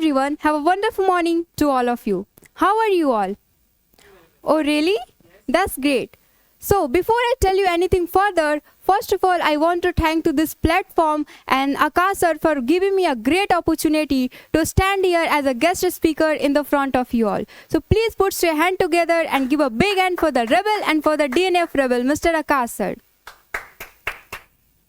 everyone, have a wonderful morning to all of you. How are you all? Oh really? That's great. So before I tell you anything further, first of all I want to thank to this platform and Akash sir for giving me a great opportunity to stand here as a guest speaker in the front of you all. So please put your hand together and give a big hand for the rebel and for the DNF rebel, Mr. Akash sir.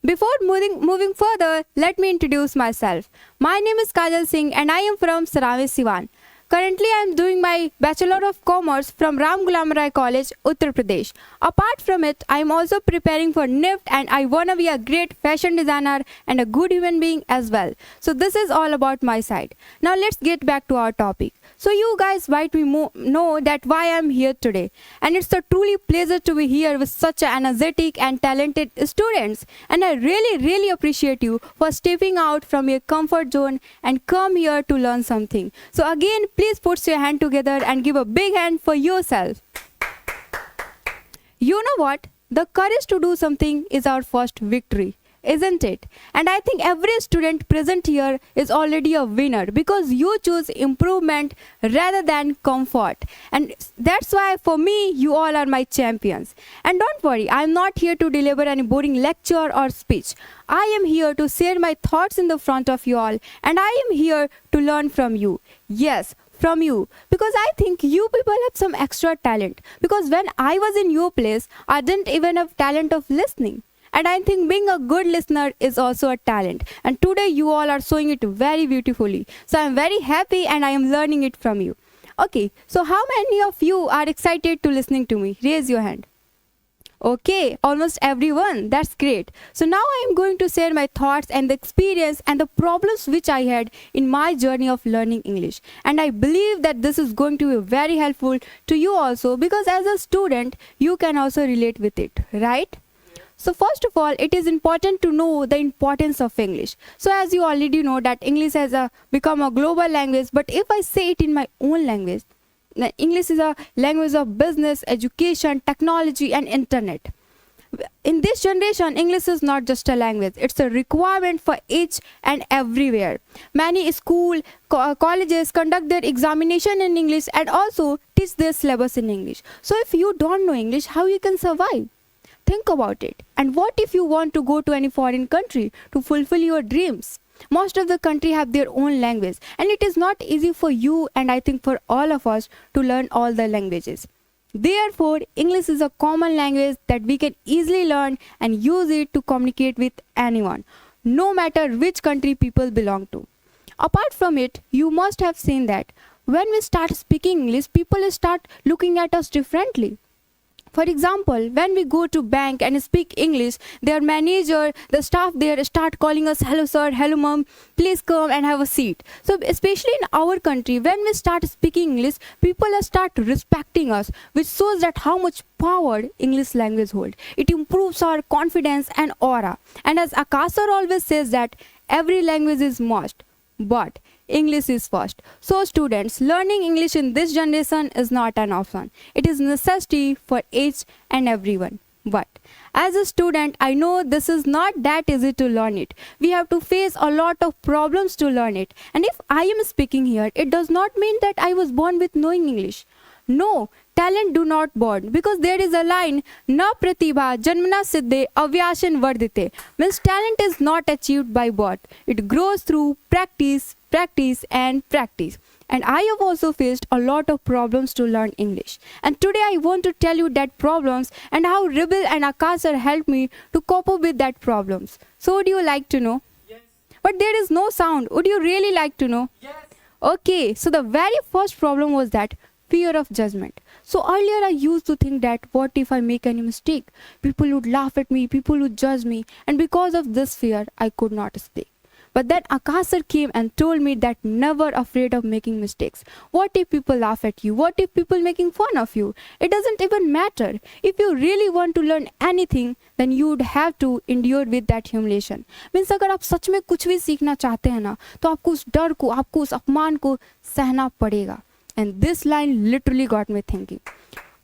Before moving further, let me introduce myself. My name is Kajal Singh and I am from Saravay, Siwan. Currently, I am doing my Bachelor of Commerce from Ram Ghulam Rai College, Uttar Pradesh. Apart from it, I am also preparing for NIFT and I want to be a great fashion designer and a good human being as well. So this is all about my side. Now let's get back to our topic. So you guys might know that why I am here today. And it's a truly pleasure to be here with such energetic and talented students. And I really appreciate you for stepping out from your comfort zone and come here to learn something. So again, please put your hand together and give a big hand for yourself. You know what? The courage to do something is our first victory, isn't it? And I think every student present here is already a winner because you choose improvement rather than comfort. And that's why for me, you all are my champions. And don't worry, I'm not here to deliver any boring lecture or speech. I am here to share my thoughts in the front of you all, and I am here to learn from you. Yes, from you, because I think you people have some extra talent, because when I was in your place I didn't even have talent of listening, and I think being a good listener is also a talent, and today you all are showing it very beautifully. So I am very happy and I am learning it from you. Okay, so how many of you are excited to listening to me? Raise your hand. Okay, almost everyone. That's great. So now I am going to share my thoughts and the experience and the problems which I had in my journey of learning English. And I believe that this is going to be very helpful to you also, because as a student, you can also relate with it, right? So first of all, it is important to know the importance of English. So as you already know that English has become a global language, but if I say it in my own language, English is a language of business, education, technology and internet. In this generation, English is not just a language, it's a requirement for each and everywhere. Many colleges conduct their examination in English and also teach their syllabus in English. So if you don't know English, how you can survive? Think about it. And what if you want to go to any foreign country to fulfill your dreams? Most of the country have their own language, and it is not easy for you and I think for all of us to learn all the languages. Therefore, English is a common language that we can easily learn and use it to communicate with anyone, no matter which country people belong to. Apart from it, you must have seen that when we start speaking English, people start looking at us differently. For example, when we go to bank and speak English, their manager, the staff there start calling us, hello sir, hello mom, please come and have a seat. So especially in our country, when we start speaking English, people start respecting us, which shows that how much power English language holds. It improves our confidence and aura. And as Akash sir always says that every language is must, but English is first. So students, learning English in this generation is not an option. It is necessity for each and everyone. But as a student, I know this is not that easy to learn it. We have to face a lot of problems to learn it. And if I am speaking here, it does not mean that I was born with knowing English. No, talent do not born, because there is a line, na pratibha janmana siddhe avyashan vardite. Means talent is not achieved by birth. It grows through practice and practice. And I have also faced a lot of problems to learn English. And today I want to tell you that problems and how Rebel and Akash sir helped me to cope up with that problems. So would you like to know? Yes. But there is no sound. Would you really like to know? Yes. Okay, so the very first problem was that fear of judgment. So earlier I used to think that what if I make any mistake? People would laugh at me, people would judge me, and because of this fear, I could not speak. But then Akash sir came and told me that never afraid of making mistakes. What if people laugh at you? What if people making fun of you? It doesn't even matter. If you really want to learn anything, then you would have to endure with that humiliation. Means अगर आप सच में कुछ भी सीखना चाहते हैं ना, तो आपको उस डर को, आपको उस अपमान को सहना पड़ेगा. And this line literally got me thinking.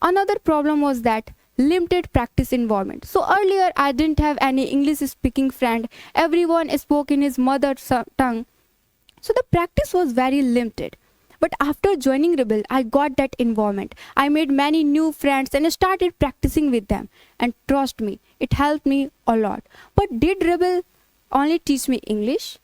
Another problem was that limited practice environment. So earlier I didn't have any English speaking friend. Everyone spoke in his mother tongue. So the practice was very limited. But after joining Rebel, I got that environment. I made many new friends and started practicing with them. And trust me, it helped me a lot. But did Rebel only teach me English?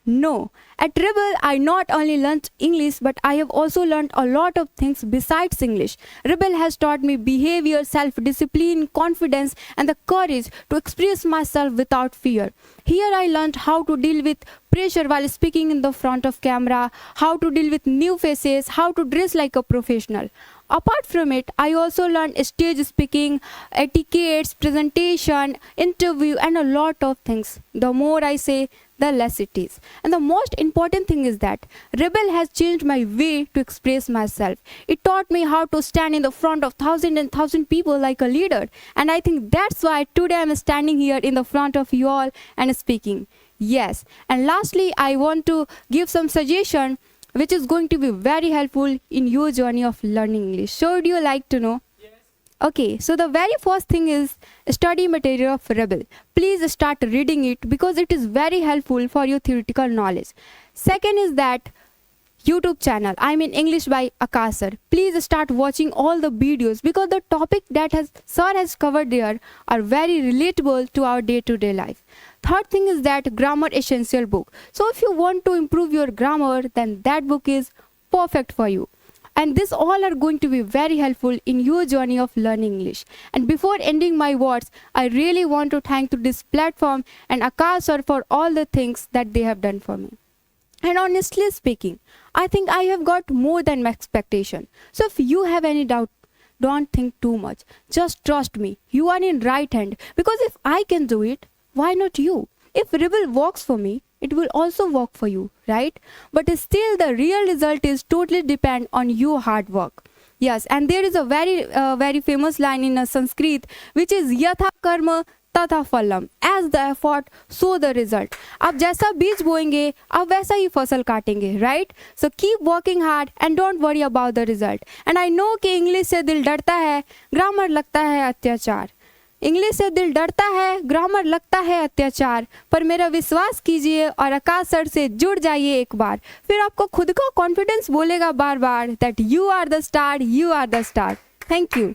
No. At Rebel, I not only learned English, but I have also learned a lot of things besides English. Rebel has taught me behavior, self-discipline, confidence, and the courage to express myself without fear. Here I learned how to deal with pressure while speaking in the front of camera, how to deal with new faces, how to dress like a professional. Apart from it, I also learned stage speaking, etiquettes, presentation, interview, and a lot of things. The more I say, the less it is. And the most important thing is that Rebel has changed my way to express myself. It taught me how to stand in the front of thousands and thousands people like a leader. And I think that's why today I'm standing here in the front of you all and speaking. Yes. And lastly, I want to give some suggestion which is going to be very helpful in your journey of learning English. So would you like to know? Okay, so the very first thing is study material of Rebel. Please start reading it because it is very helpful for your theoretical knowledge. Second is that YouTube channel, I mean English by Akash sir. Please start watching all the videos because the topic that sir has covered there are very relatable to our day-to-day life. Third thing is that grammar essential book. So if you want to improve your grammar, then that book is perfect for you. And this all are going to be very helpful in your journey of learning English. And before ending my words, I really want to thank to this platform and Akash sir for all the things that they have done for me. And honestly speaking, I think I have got more than my expectation. So if you have any doubt, don't think too much. Just trust me. You are in right hand. Because if I can do it, why not you? If Rebel works for me, it will also work for you, right? But still the real result is totally depend on your hard work. Yes, and there is a very famous line in Sanskrit which is yatha karma तथा फलम, as the effort so the result. आप जैसा बीज बोएंगे आप वैसा ही फसल काटेंगे, right? So keep working hard and don't worry about the result. And I know कि इंग्लिश से दिल डरता है, ग्रामर लगता है अत्याचार. इंग्लिश से दिल डरता है, ग्रामर लगता है अत्याचार, पर मेरा विश्वास कीजिए और आकाश सर से जुड़ जाइए एक बार, फिर आपको खुद का कॉन्फिडेंस बोलेगा बार बार that you are the star, you are the star. Thank you.